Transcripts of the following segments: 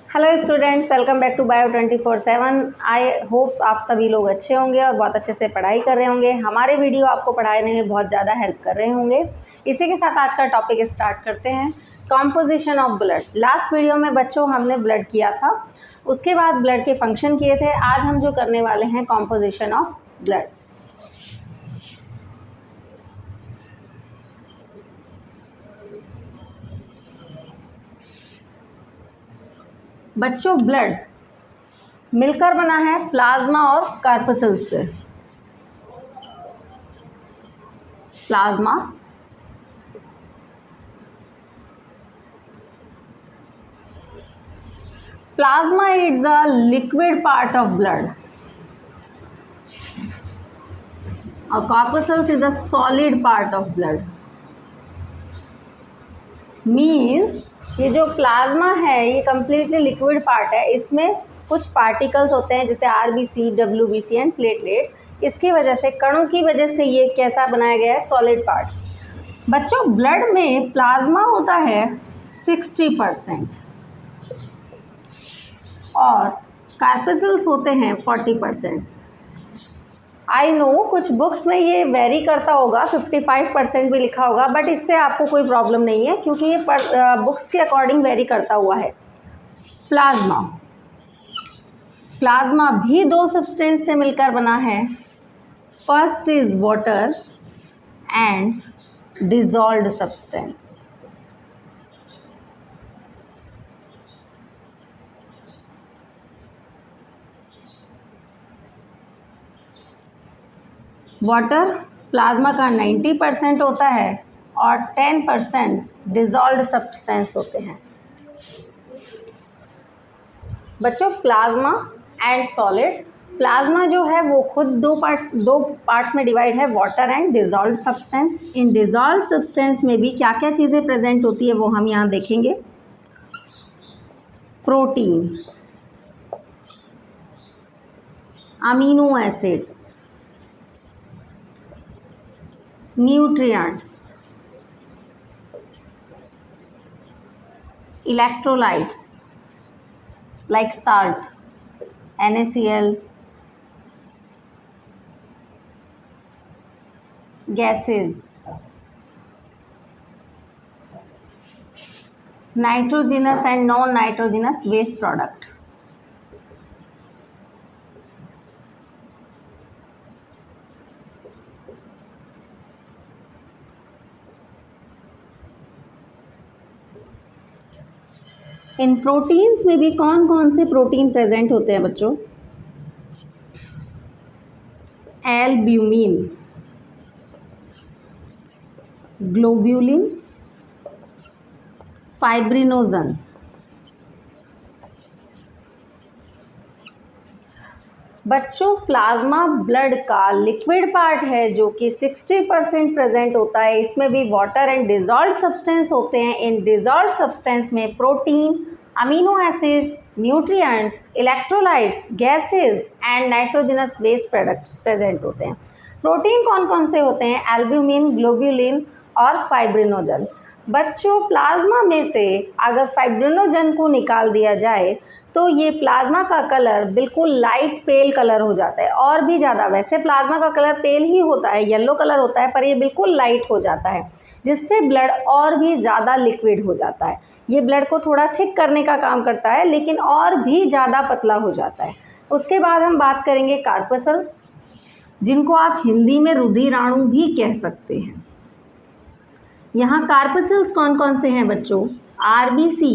Hello students, welcome back to bio 24/7। I hope आप सभी लोग अच्छे होंगे और बहुत अच्छे से पढ़ाई कर रहे होंगे। हमारे वीडियो आपको पढ़ाने में बहुत ज़्यादा हेल्प कर रहे होंगे। इसी के साथ आज का टॉपिक स्टार्ट करते हैं, composition of blood. Last video में बच्चों हमने ब्लड किया था, उसके बाद ब्लड के फंक्शन किए थे। आज हम जो करने वाले हैं कॉम्पोजिशन ऑफ ब्लड। बच्चों, ब्लड मिलकर बना है प्लाज्मा और कार्पसेल्स से। Plasma is a liquid part of blood और corpuscles is a solid part of blood। Means ये जो प्लाज्मा है ये कम्प्लीटली लिक्विड पार्ट है। इसमें कुछ पार्टिकल्स होते हैं जैसे RBC, WBC एंड प्लेटलेट्स। इसकी वजह से, कणों की वजह से ये कैसा बनाया गया है, सॉलिड पार्ट। बच्चों, ब्लड में प्लाज्मा होता है 60% और कार्पसेल्स होते हैं 40%। आई नो कुछ बुक्स में ये वेरी करता होगा, 55% भी लिखा होगा, बट इससे आपको कोई प्रॉब्लम नहीं है क्योंकि ये बुक्स के अकॉर्डिंग वेरी करता हुआ है। प्लाज्मा भी दो सब्सटेंस से मिलकर बना है। First is water and dissolved substance. Water plasma का 90% होता है और 10% डिजॉल्व्ड सब्सटेंस होते हैं। बच्चों, प्लाज्मा एंड सॉलिड। प्लाज्मा जो है वो खुद दो पार्ट्स में डिवाइड है, water and dissolved substance. In dissolved substance में भी क्या क्या चीज़ें प्रेजेंट होती है वो हम यहाँ देखेंगे। Protein, amino acids, nutrients, electrolytes like salt, NaCl, gases, nitrogenous and non-nitrogenous waste product। In proteins में भी कौन कौन से प्रोटीन प्रेजेंट होते हैं बच्चों? Albumin, globulin, fibrinogen. बच्चों, प्लाज्मा ब्लड का लिक्विड पार्ट है जो कि 60% प्रेजेंट होता है। इसमें भी वाटर एंड डिजॉल्व्ड सब्सटेंस होते हैं। इन डिजॉल्व्ड सब्सटेंस में protein, amino acids, nutrients, electrolytes, gases and nitrogenous waste products present होते हैं। प्रोटीन कौन कौन से होते हैं? एल्ब्यूमिन, ग्लोब्यूलिन और फाइब्रिनोजन। बच्चों, प्लाज्मा में से अगर फाइब्रिनोजन को निकाल दिया जाए तो ये प्लाज्मा का कलर बिल्कुल लाइट पेल कलर हो जाता है। और भी ज़्यादा, वैसे प्लाज्मा का कलर पेल ही होता है, येलो कलर होता है, पर ये बिल्कुल लाइट हो जाता है जिससे ब्लड और भी ज़्यादा लिक्विड हो जाता है। ये ब्लड को थोड़ा थिक करने का काम करता है लेकिन और भी ज़्यादा पतला हो जाता है। उसके बाद हम बात करेंगे कार्पसेल्स, जिनको आप हिंदी में रुधिराणु भी कह सकते हैं। यहाँ कार्पसेल्स कौन कौन से हैं बच्चों? RBC,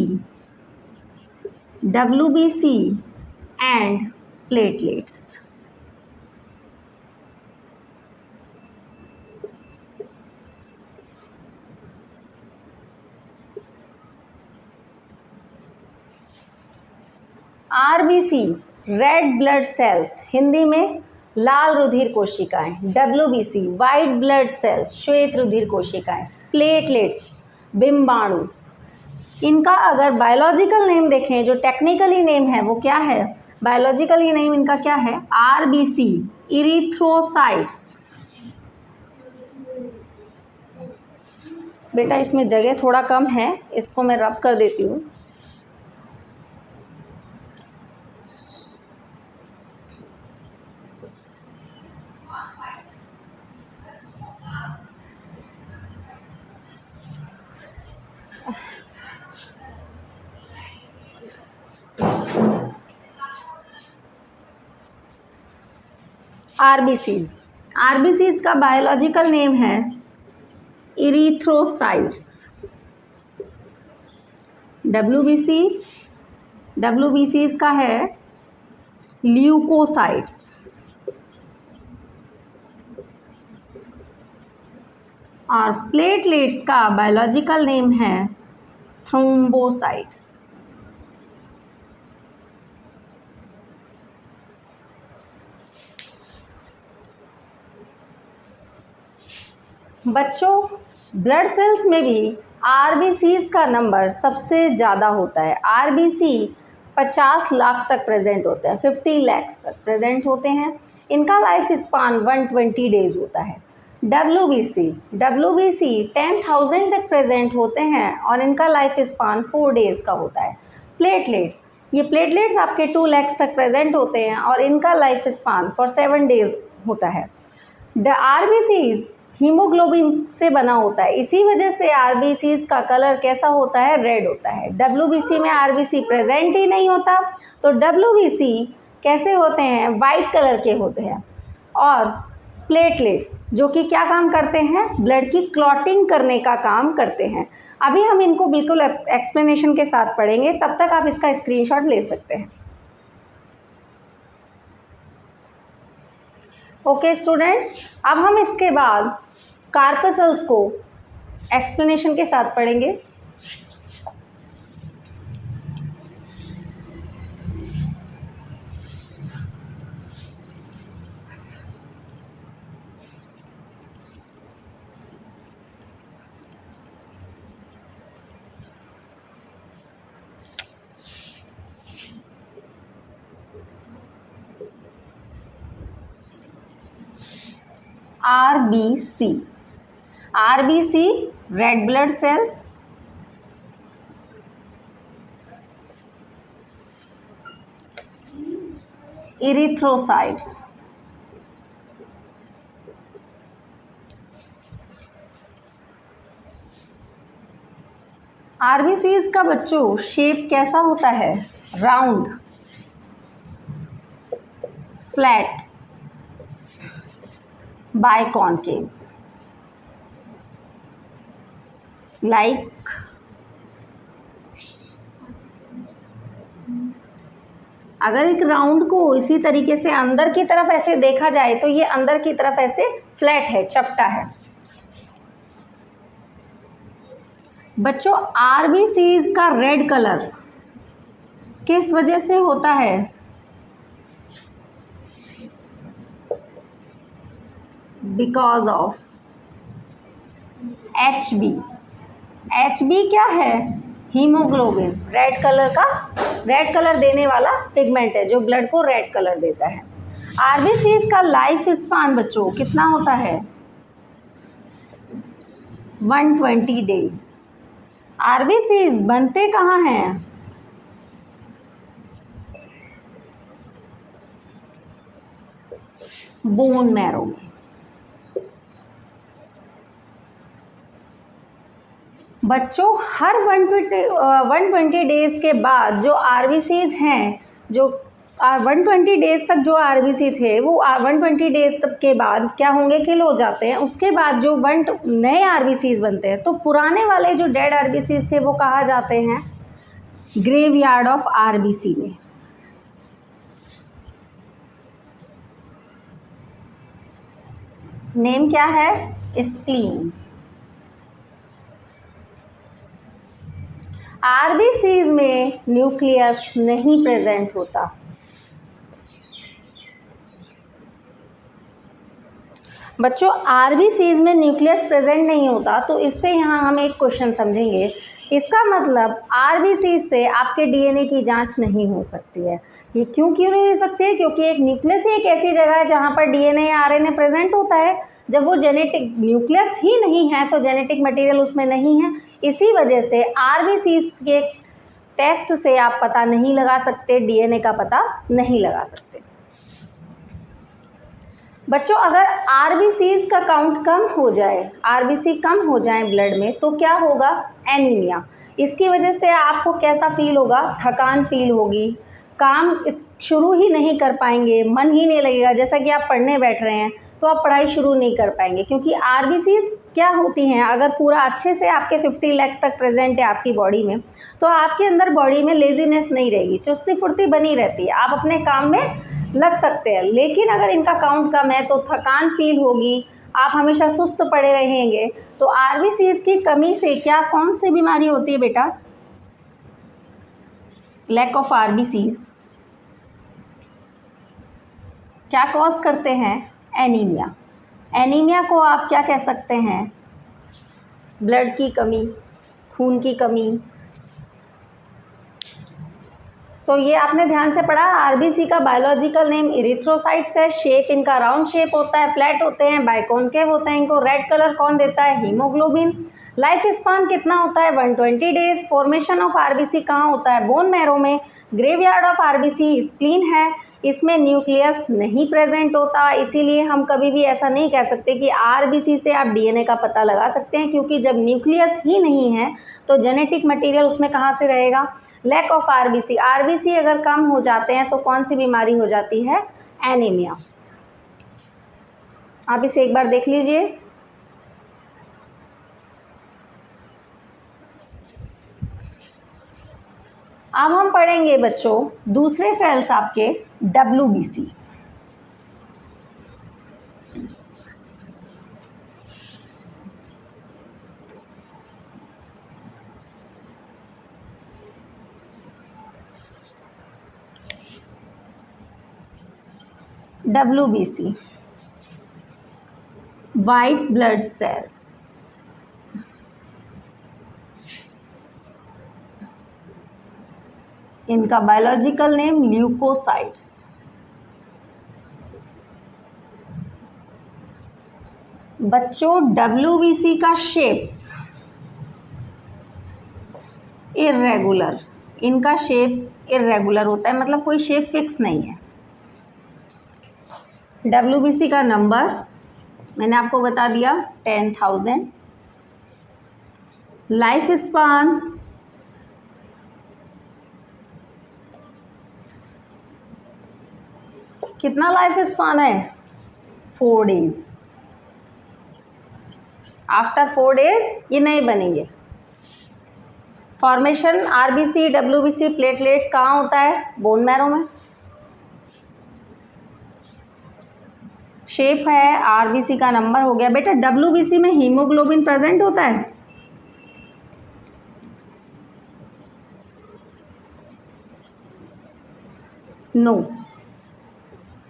WBC and platelets. RBC red blood cells, Hindi में लाल रुधिर कोशिकाएं। WBC वाइट ब्लड सेल्स, श्वेत रुधिर कोशिकाएं। प्लेटलेट्स बिंबाणु। इनका अगर बायोलॉजिकल नेम देखें, जो टेक्निकली नेम है वो क्या है? बायोलॉजिकली नेम इनका क्या है? RBC erythrocytes. बेटा इसमें जगह थोड़ा कम है, इसको मैं रब कर देती हूँ। आरबीसीज का बायोलॉजिकल नेम है इरिथ्रोसाइट्स। डब्ल्यूबीसीज का है ल्यूकोसाइट्स। और प्लेटलेट्स का बायोलॉजिकल नेम है थ्रोम्बोसाइट्स। बच्चों, ब्लड सेल्स में भी आरबीसीज का नंबर सबसे ज़्यादा होता है। आरबीसी 50 लाख तक प्रेजेंट होते हैं, 50 lakhs तक प्रेजेंट होते हैं। इनका लाइफ स्पान 120 डेज होता है। डब्ल्यूबीसी 10,000 तक प्रेजेंट होते हैं और इनका लाइफ स्पान 4 डेज का होता है। ये प्लेटलेट्स आपके 2 lakhs तक प्रेजेंट होते हैं और इनका लाइफ स्पान फॉर 7 डेज होता है। द आरबीसीज हीमोग्लोबिन से बना होता है, इसी वजह से आरबीसीज का कलर कैसा होता है? रेड होता है। डब्ल्यूबीसी में आरबीसी प्रेजेंट ही नहीं होता, तो डब्ल्यूबीसी कैसे होते हैं? वाइट कलर के होते हैं। और प्लेटलेट्स जो कि क्या काम करते हैं? ब्लड की क्लॉटिंग करने का काम करते हैं। अभी हम इनको बिल्कुल एक्सप्लेनेशन के साथ पढ़ेंगे, तब तक आप इसका स्क्रीनशॉट ले सकते हैं। ओके स्टूडेंट्स, अब हम इसके बाद कार्पसेल्स को एक्सप्लेनेशन के साथ पढ़ेंगे। RBC red blood cells, erythrocytes, RBCs का बच्चों शेप कैसा होता है? राउंड, फ्लैट, बाइकॉन्केव, लाइक अगर एक राउंड को इसी तरीके से अंदर की तरफ ऐसे देखा जाए तो ये अंदर की तरफ ऐसे फ्लैट है, चपटा है। बच्चों, आरबीसीज का रेड कलर किस वजह से होता है? बिकॉज ऑफ HB क्या है? हीमोग्लोबिन। रेड कलर देने वाला पिगमेंट है जो ब्लड को रेड कलर देता है। आरबीसीज का लाइफ स्पान बच्चों कितना होता है? 120 डेज। आरबीसीज बनते कहाँ हैं? बोन मैरो में। बच्चों, हर 120 डेज के बाद जो आरबीसीज हैं, जो 120 डेज तक जो आरबीसी थे वो 120 डेज तक के बाद क्या होंगे? किल हो जाते हैं। उसके बाद जो नए आरबीसीज बनते हैं, तो पुराने वाले जो डेड आरबीसीज थे वो कहाँ जाते हैं? ग्रेवयार्ड ऑफ आरबीसी में। नेम क्या है? स्प्लीन। आरबीसीज में न्यूक्लियस नहीं प्रेजेंट होता। बच्चों, आरबीसीज में न्यूक्लियस प्रेजेंट नहीं होता, तो इससे यहाँ हम एक क्वेश्चन समझेंगे। इसका मतलब आरबीसीज से आपके डीएनए की जांच नहीं हो सकती है। ये क्यों नहीं हो सकती है? क्योंकि एक न्यूक्लियस ही एक ऐसी जगह है जहाँ पर डीएनए या आरएनए प्रेजेंट होता है। जब वो जेनेटिक न्यूक्लियस ही नहीं है तो जेनेटिक मटेरियल उसमें नहीं है। इसी वजह से आरबीसीज के टेस्ट से आप पता नहीं लगा सकते, डीएनए का पता नहीं लगा सकते। बच्चों, अगर आरबीसीज का काउंट कम हो जाए, आरबीसी कम हो जाए ब्लड में, तो क्या होगा? एनीमिया। इसकी वजह से आपको कैसा फील होगा? थकान फील होगी, काम शुरू ही नहीं कर पाएंगे, मन ही नहीं लगेगा। जैसा कि आप पढ़ने बैठ रहे हैं तो आप पढ़ाई शुरू नहीं कर पाएंगे, क्योंकि आरबीसीज क्या होती हैं, अगर पूरा अच्छे से आपके 50 लैक्स तक प्रेजेंट है आपकी बॉडी में, तो आपके अंदर बॉडी में लेजीनेस नहीं रहेगी, चुस्ती फुर्ती बनी रहती है, आप अपने काम में लग सकते हैं। लेकिन अगर इनका काउंट कम है तो थकान फील होगी, आप हमेशा सुस्त पड़े रहेंगे। तो आरबीसीज की कमी से क्या कौन सी बीमारी होती है बेटा? लैक ऑफ आरबीसीज क्या कॉज करते हैं? एनीमिया। एनीमिया को आप क्या कह सकते हैं? ब्लड की कमी, खून की कमी। तो ये आपने ध्यान से पढ़ा। आरबीसी का बायोलॉजिकल नेम इरिथ्रोसाइट्स है। शेप इनका राउंड शेप होता है, फ्लैट होते हैं, बाइकॉन्केव होते हैं। इनको रेड कलर कौन देता है? हीमोग्लोबिन। लाइफ स्पान कितना होता है? 120 डेज। फॉर्मेशन ऑफ आरबीसी कहाँ होता है? बोन मैरो में। ग्रेवयार्ड ऑफ आरबीसी स्प्लीन है, इसमें न्यूक्लियस नहीं प्रेजेंट होता, इसीलिए हम कभी भी ऐसा नहीं कह सकते कि आरबीसी से आप डीएनए का पता लगा सकते हैं, क्योंकि जब न्यूक्लियस ही नहीं है तो जेनेटिक मटेरियल उसमें कहाँ से रहेगा? Lack of RBC. आरबीसी अगर कम हो जाते हैं तो कौन सी बीमारी हो जाती है? एनीमिया। आप इसे एक बार देख लीजिए। अब हम पढ़ेंगे बच्चों दूसरे सेल्स आपके WBC. WBC white blood cells. इनका बायोलॉजिकल नेम ल्यूकोसाइट्स। बच्चों डब्ल्यूबीसी का शेप इर्रेगुलर। इनका शेप इर्रेगुलर होता है, मतलब कोई शेप फिक्स नहीं है। डब्ल्यूबीसी का नंबर मैंने आपको बता दिया 10,000। लाइफ स्पान कितना लाइफ स्पान है? 4 डेज। आफ्टर 4 डेज ये नहीं बनेंगे। फॉर्मेशन आरबीसी, डब्ल्यूबीसी, प्लेटलेट्स कहाँ होता है? बोन मैरो में। शेप है, आरबीसी का नंबर हो गया। बेटा डब्ल्यूबीसी में हीमोग्लोबिन प्रेजेंट होता है? नो।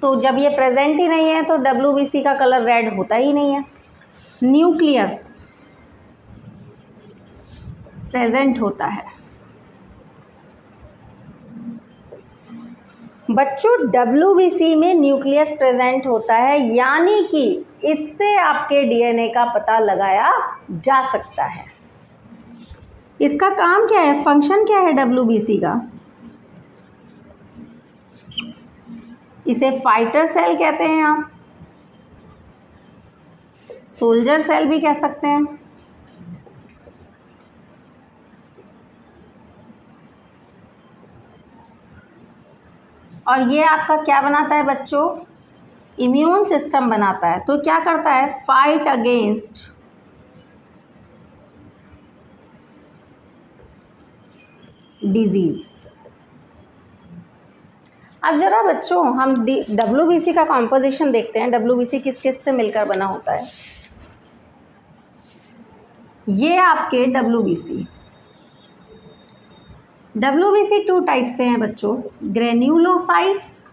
तो जब ये प्रेजेंट ही नहीं है तो डब्ल्यूबीसी का कलर रेड होता ही नहीं है। न्यूक्लियस प्रेजेंट होता है। बच्चों डब्ल्यूबीसी में न्यूक्लियस प्रेजेंट होता है, यानी कि इससे आपके डीएनए का पता लगाया जा सकता है। इसका काम क्या है, फंक्शन क्या है डब्ल्यूबीसी का? इसे फाइटर सेल कहते हैं, आप सोल्जर सेल भी कह सकते हैं। और ये आपका क्या बनाता है बच्चों? इम्यून सिस्टम बनाता है। तो क्या करता है? Fight against disease. अब जरा बच्चों हम डब्ल्यूबीसी का कॉम्पोजिशन देखते हैं। डब्ल्यूबीसी किस किस से मिलकर बना होता है? ये आपके डब्ल्यूबीसी 2 टाइप से हैं बच्चों। ग्रेन्यूलोसाइट्स,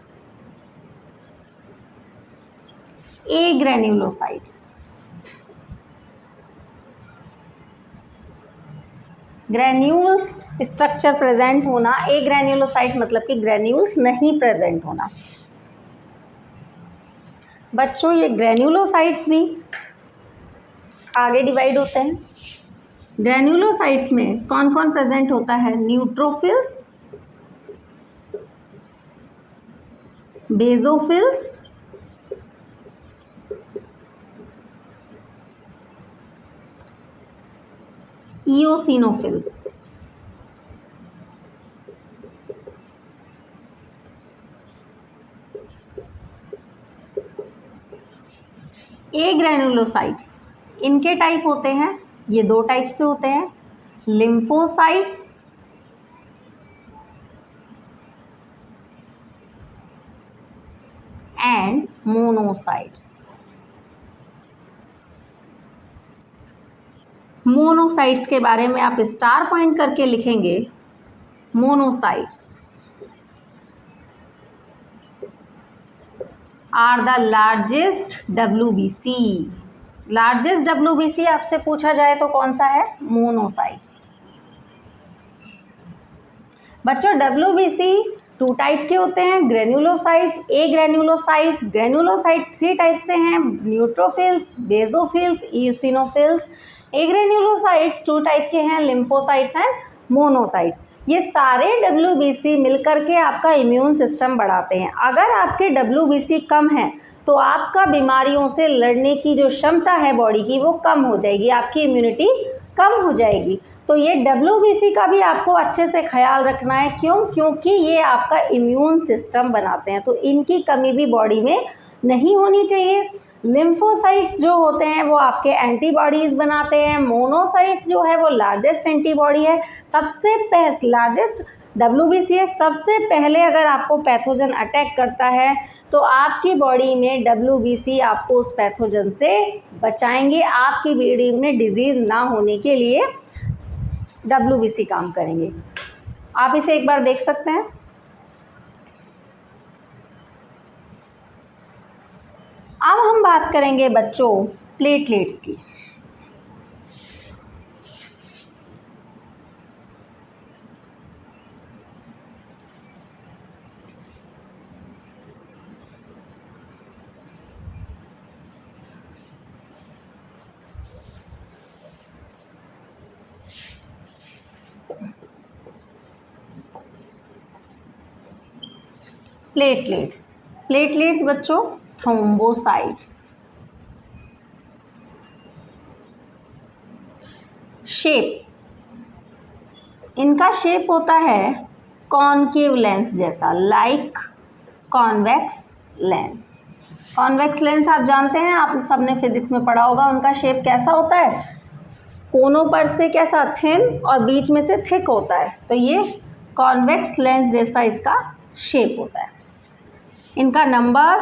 ए ग्रेन्यूलोसाइट्स। ग्रेन्यूल्स स्ट्रक्चर प्रेजेंट होना, ए ग्रेन्यूलोसाइट मतलब कि ग्रेन्यूल्स नहीं प्रेजेंट होना। बच्चों ये ग्रेन्यूलोसाइट्स भी आगे डिवाइड होते हैं। ग्रेन्यूलोसाइट्स में कौन कौन प्रेजेंट होता है? Neutrophils, basophils, eosinophils. A granulocytes, इनके टाइप होते हैं, ये दो टाइप से होते हैं, लिम्फोसाइट्स एंड मोनोसाइट्स। मोनोसाइट्स के बारे में आप स्टार पॉइंट करके लिखेंगे। Monocytes are the largest WBC। Largest WBC आपसे पूछा जाए तो कौन सा है? मोनोसाइट्स। बच्चों WBC 2 टाइप के होते हैं, ग्रेनुलोसाइट, ए ग्रेनुलोसाइट। ग्रेनुलोसाइट 3 टाइप से हैं, neutrophils, basophils, eosinophils. A granulocytes 2 type के हैं, लिम्फोसाइट्स एंड मोनोसाइट्स। ये सारे WBC मिलकर के आपका इम्यून सिस्टम बढ़ाते हैं। अगर आपके WBC कम है तो आपका बीमारियों से लड़ने की जो क्षमता है बॉडी की वो कम हो जाएगी, आपकी इम्यूनिटी कम हो जाएगी। तो ये WBC का भी आपको अच्छे से ख्याल रखना है। क्यों? क्योंकि ये आपका इम्यून सिस्टम बनाते हैं, तो इनकी कमी भी बॉडी में नहीं होनी चाहिए। लिम्फोसाइट्स जो होते हैं वो आपके एंटीबॉडीज़ बनाते हैं। मोनोसाइट्स जो है वो लार्जेस्ट एंटीबॉडी है, सबसे लार्जेस्ट WBC है। सबसे पहले अगर आपको पैथोजन अटैक करता है तो आपकी बॉडी में WBC आपको उस पैथोजन से बचाएंगे, आपकी बॉडी में डिजीज़ ना होने के लिए WBC काम करेंगे। आप इसे एक बार देख सकते हैं। अब हम बात करेंगे बच्चों प्लेटलेट्स की। प्लेटलेट्स बच्चों थ्रोम्बोसाइट्स। शेप, इनका शेप होता है कॉनकेव लेंस जैसा, like convex lens. Convex lens आप जानते हैं, आप सबने फिजिक्स में पढ़ा होगा। उनका शेप कैसा होता है? कोनों पर से कैसा? थिन, और बीच में से थिक होता है। तो ये कॉन्वेक्स लेंस जैसा इसका शेप होता है। इनका नंबर,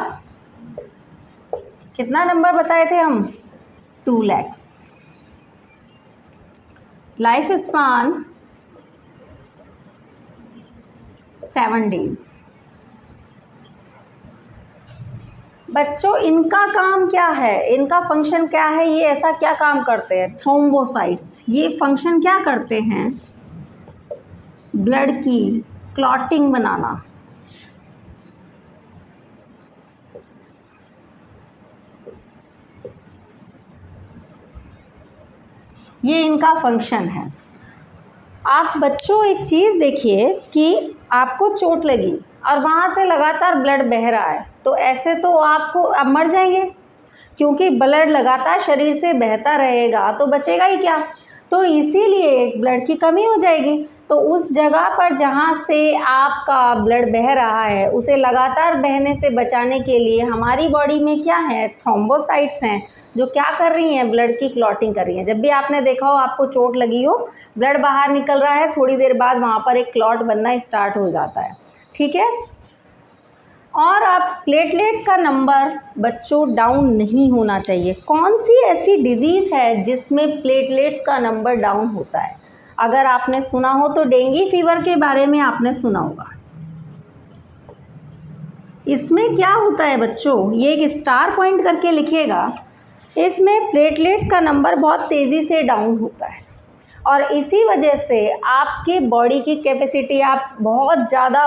कितना नंबर बताए थे हम? 2 lakhs। Life span 7 days। बच्चों इनका काम क्या है? इनका फंक्शन क्या है? ये ऐसा क्या काम करते हैं? थ्रोम्बोसाइट्स ये फंक्शन क्या करते हैं? ब्लड की क्लॉटिंग बनाना। ये इनका फंक्शन है। आप बच्चों एक चीज़ देखिए कि आपको चोट लगी और वहाँ से लगातार ब्लड बह रहा है, तो ऐसे तो आपको अब मर जाएंगे, क्योंकि ब्लड लगातार शरीर से बहता रहेगा तो बचेगा ही क्या। तो इसीलिए ब्लड की कमी हो जाएगी। तो उस जगह पर जहाँ से आपका ब्लड बह रहा है उसे लगातार बहने से बचाने के लिए हमारी बॉडी में क्या है? थ्रोम्बोसाइट्स हैं, जो क्या कर रही हैं? ब्लड की क्लॉटिंग कर रही हैं। जब भी आपने देखा हो आपको चोट लगी हो, ब्लड बाहर निकल रहा है, थोड़ी देर बाद वहाँ पर एक क्लॉट बनना स्टार्ट हो जाता है। ठीक है। और आप प्लेटलेट्स का नंबर बच्चों डाउन नहीं होना चाहिए। कौन सी ऐसी डिजीज़ है जिसमें प्लेटलेट्स का नंबर डाउन होता है? अगर आपने सुना हो तो डेंगू फीवर के बारे में आपने सुना होगा। इसमें क्या होता है बच्चों? ये एक स्टार पॉइंट करके लिखिएगा। इसमें प्लेटलेट्स का नंबर बहुत तेज़ी से डाउन होता है और इसी वजह से आपके बॉडी की कैपेसिटी, आप बहुत ज़्यादा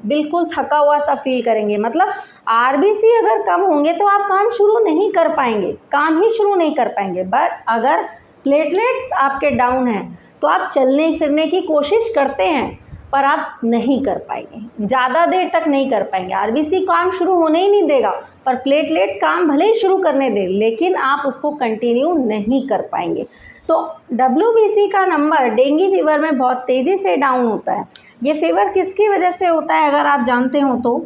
बिल्कुल थका हुआ सा फील करेंगे। मतलब RBC अगर कम होंगे तो आप काम शुरू नहीं कर पाएंगे, काम ही शुरू नहीं कर पाएंगे। बट अगर प्लेटलेट्स आपके डाउन हैं तो आप चलने फिरने की कोशिश करते हैं पर आप नहीं कर पाएंगे, ज़्यादा देर तक नहीं कर पाएंगे। RBC काम शुरू होने ही नहीं देगा, पर प्लेटलेट्स काम भले ही शुरू करने दे लेकिन आप उसको कंटिन्यू नहीं कर पाएंगे। तो WBC का नंबर डेंगू फीवर में बहुत तेज़ी से डाउन होता है। ये फीवर किसकी वजह से होता है अगर आप जानते हो तो?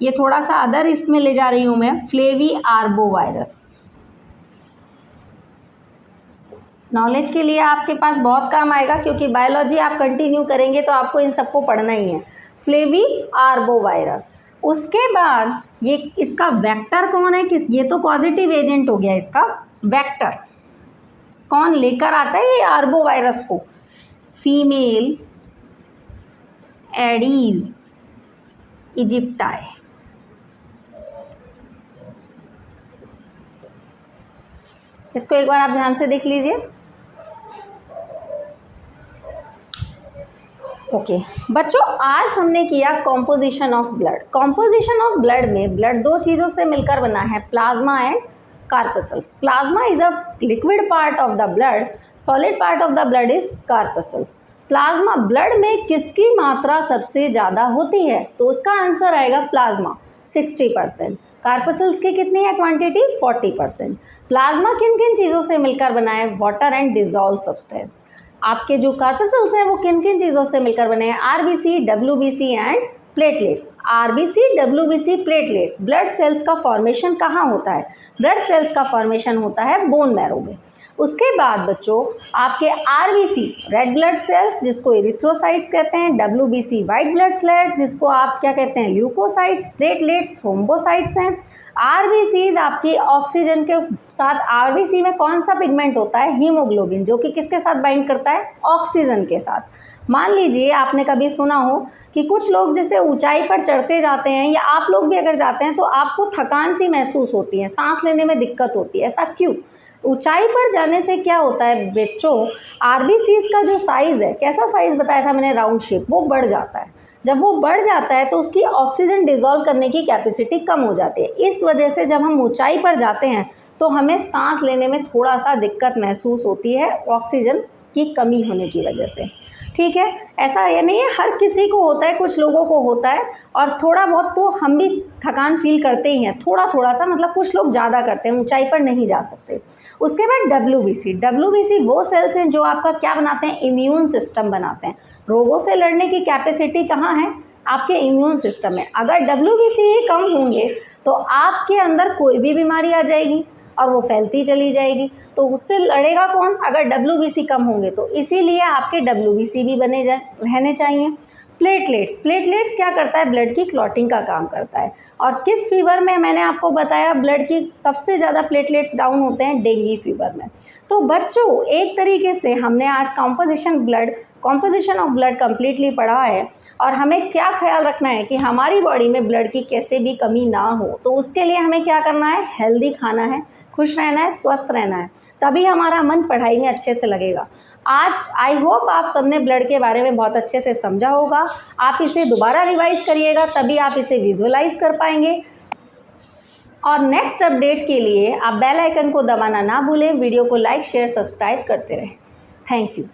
ये थोड़ा सा अदर इसमें ले जा रही हूँ मैं, फ्लेवी आर्बोवायरस। नॉलेज के लिए आपके पास बहुत काम आएगा, क्योंकि बायोलॉजी आप कंटिन्यू करेंगे तो आपको इन सबको पढ़ना ही है। फ्लेवी आर्बोवायरस। उसके बाद ये इसका वेक्टर कौन है, कि ये तो पॉजिटिव एजेंट हो गया, इसका वेक्टर कौन लेकर आता है ये आर्बोवायरस को, फीमेल एडीज इजिप्टाई। इसको एक बार आप ध्यान से देख लीजिए। ओके बच्चों, आज हमने किया composition of blood. Composition of blood में ब्लड दो चीज़ों से मिलकर बना है, plasma and corpuscles. Plasma is a liquid part of the blood, solid part of the blood is corpuscles. Plasma blood में किसकी मात्रा सबसे ज़्यादा होती है, तो उसका आंसर आएगा प्लाज्मा 60%। कार्पसल्स की कितनी है क्वांटिटी, 40%। प्लाज्मा किन किन चीज़ों से मिलकर बना है, वाटर एंड डिजॉल्व सब्सटेंस। आपके जो कार्पसल्स हैं वो किन किन चीज़ों से मिलकर बने हैं, RBC, WBC and platelets. RBC, WBC, platelets. Blood cells का फॉर्मेशन कहाँ होता है, ब्लड सेल्स का फॉर्मेशन होता है बोन मैरो में। उसके बाद बच्चों आपके आरबीसी रेड ब्लड सेल्स जिसको इरिथ्रोसाइट्स कहते हैं, डब्ल्यूबीसी वाइट ब्लड सेल्स जिसको आप क्या कहते हैं, ल्यूकोसाइट्स, प्लेटलेट्स थ्रोम्बोसाइट्स हैं। आरबीसीज आपकी ऑक्सीजन के साथ, आरबीसी में कौन सा पिगमेंट होता है, हीमोग्लोबिन, जो कि किसके साथ बाइंड करता है, ऑक्सीजन के साथ। मान लीजिए आपने कभी सुना हो कि कुछ लोग जैसे ऊंचाई पर चढ़ते जाते हैं, या आप लोग भी अगर जाते हैं तो आपको थकान सी महसूस होती है, सांस लेने में दिक्कत होती है, ऐसा क्यों? ऊंचाई पर जाने से क्या होता है बच्चों, आरबीसीज का जो साइज़ है, कैसा साइज़ बताया था मैंने, राउंड शेप, वो बढ़ जाता है। जब वो बढ़ जाता है तो उसकी ऑक्सीजन डिजॉल्व करने की कैपेसिटी कम हो जाती है। इस वजह से जब हम ऊंचाई पर जाते हैं तो हमें सांस लेने में थोड़ा सा दिक्कत महसूस होती है, ऑक्सीजन की कमी होने की वजह से। ठीक है, ऐसा ये नहीं है हर किसी को होता है, कुछ लोगों को होता है, और थोड़ा बहुत तो हम भी थकान फील करते ही हैं, थोड़ा थोड़ा सा, मतलब कुछ लोग ज़्यादा करते हैं, ऊंचाई पर नहीं जा सकते। उसके बाद डब्ल्यूबीसी। डब्ल्यूबीसी वो सेल्स हैं जो आपका क्या बनाते हैं, इम्यून सिस्टम बनाते हैं। रोगों से लड़ने की कैपेसिटी कहाँ है, आपके इम्यून सिस्टम में। अगर डब्ल्यूबीसी ही कम होंगे तो आपके अंदर कोई भी बीमारी आ जाएगी और वो फैलती चली जाएगी, तो उससे लड़ेगा कौन, अगर डब्ल्यूबीसी कम होंगे तो। इसीलिए आपके डब्ल्यूबीसी भी बने रहने चाहिए। प्लेटलेट्स। प्लेटलेट्स क्या करता है, ब्लड की क्लॉटिंग का काम करता है। और किस फीवर में मैंने आपको बताया ब्लड की सबसे ज़्यादा प्लेटलेट्स डाउन होते हैं, डेंगू फीवर में। तो बच्चों एक तरीके से हमने आज कॉम्पोजिशन ऑफ ब्लड कम्प्लीटली पढ़ा है। और हमें क्या ख्याल रखना है कि हमारी बॉडी में ब्लड की कैसे भी कमी ना हो, तो उसके लिए हमें क्या करना है, हेल्दी खाना है, खुश रहना है, स्वस्थ रहना है, तभी हमारा मन पढ़ाई में अच्छे से लगेगा। आज आई होप आप सबने ब्लड के बारे में बहुत अच्छे से समझा होगा। आप इसे दोबारा रिवाइज करिएगा, तभी आप इसे विजुअलाइज कर पाएंगे। और नेक्स्ट अपडेट के लिए आप बेल आइकन को दबाना ना भूलें। वीडियो को लाइक, शेयर, सब्सक्राइब करते रहें। Thank you.